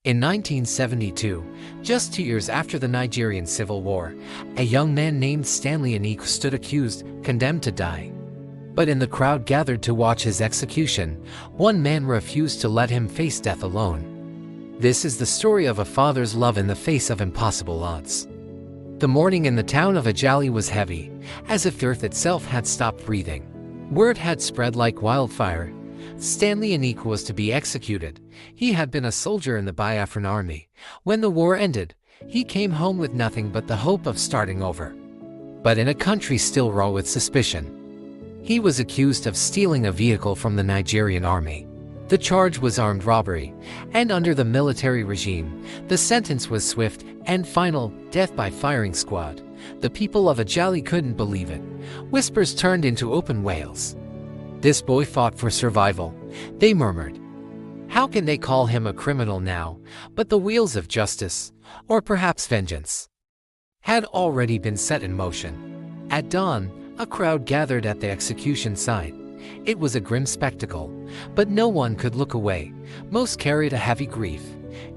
In 1972, just 2 years after the Nigerian Civil War, a young man named Stanley Enekwe stood accused, condemned to die. But in the crowd gathered to watch his execution, one man refused to let him face death alone. This is the story of a father's love in the face of impossible odds. The mourning in the town of Ajalli was heavy, as if earth itself had stopped breathing. Word had spread like wildfire. Stanley Enekwe was to be executed. He had been a soldier in the Biafran army. When the war ended, he came home with nothing but the hope of starting over. But in a country still raw with suspicion, he was accused of stealing a vehicle from the Nigerian army. The charge was armed robbery, and under the military regime, the sentence was swift and final: death by firing squad. The people of Ajalli couldn't believe it. Whispers turned into open wails. This boy fought for survival, they murmured. How can they call him a criminal now? But the wheels of justice, or perhaps vengeance, had already been set in motion. At dawn, a crowd gathered at the execution site. It was a grim spectacle, but no one could look away. Most carried a heavy grief,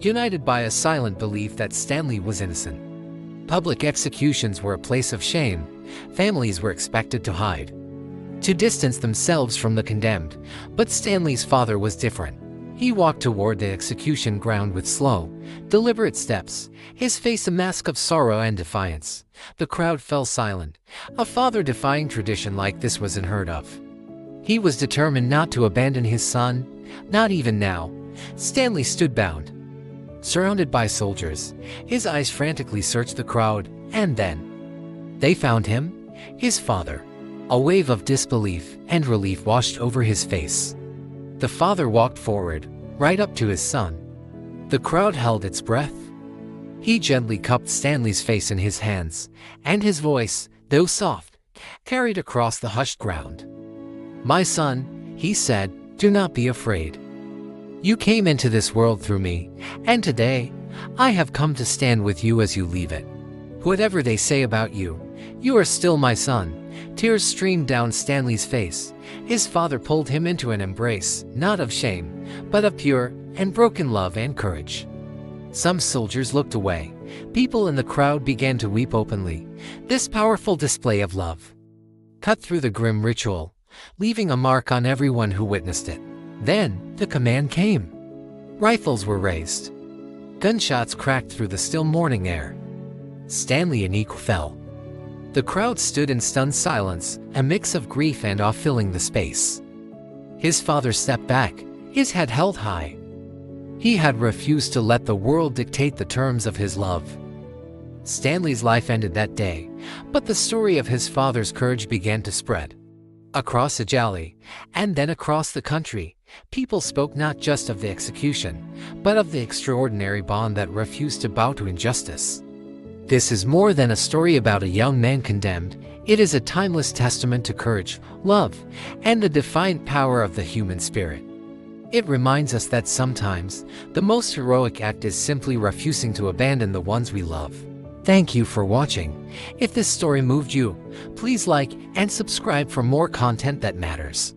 united by a silent belief that Stanley was innocent. Public executions were a place of shame. Families were expected to hide, to distance themselves from the condemned. But Stanley's father was different. He walked toward the execution ground with slow, deliberate steps, his face a mask of sorrow and defiance. The crowd fell silent. A father defying tradition like this was unheard of. He was determined not to abandon his son, not even now. Stanley stood bound, surrounded by soldiers. His eyes frantically searched the crowd, and then they found him, his father. A wave of disbelief and relief washed over his face. The father walked forward, right up to his son. The crowd held its breath. He gently cupped Stanley's face in his hands, and his voice, though soft, carried across the hushed ground. "My son," he said, "do not be afraid. You came into this world through me, and today, I have come to stand with you as you leave it. Whatever they say about you, you are still my son." Tears streamed down Stanley's face. His father pulled him into an embrace, not of shame, but of pure and broken love and courage. Some soldiers looked away. People in the crowd began to weep openly. This powerful display of love cut through the grim ritual, leaving a mark on everyone who witnessed it. Then, the command came. Rifles were raised. Gunshots cracked through the still morning air. Stanley Enekwe fell. The crowd stood in stunned silence, a mix of grief and awe filling the space. His father stepped back, his head held high. He had refused to let the world dictate the terms of his love. Stanley's life ended that day, but the story of his father's courage began to spread. Across Ajalli, and then across the country, people spoke not just of the execution, but of the extraordinary bond that refused to bow to injustice. This is more than a story about a young man condemned. It is a timeless testament to courage, love, and the defiant power of the human spirit. It reminds us that sometimes, the most heroic act is simply refusing to abandon the ones we love. Thank you for watching. If this story moved you, please like and subscribe for more content that matters.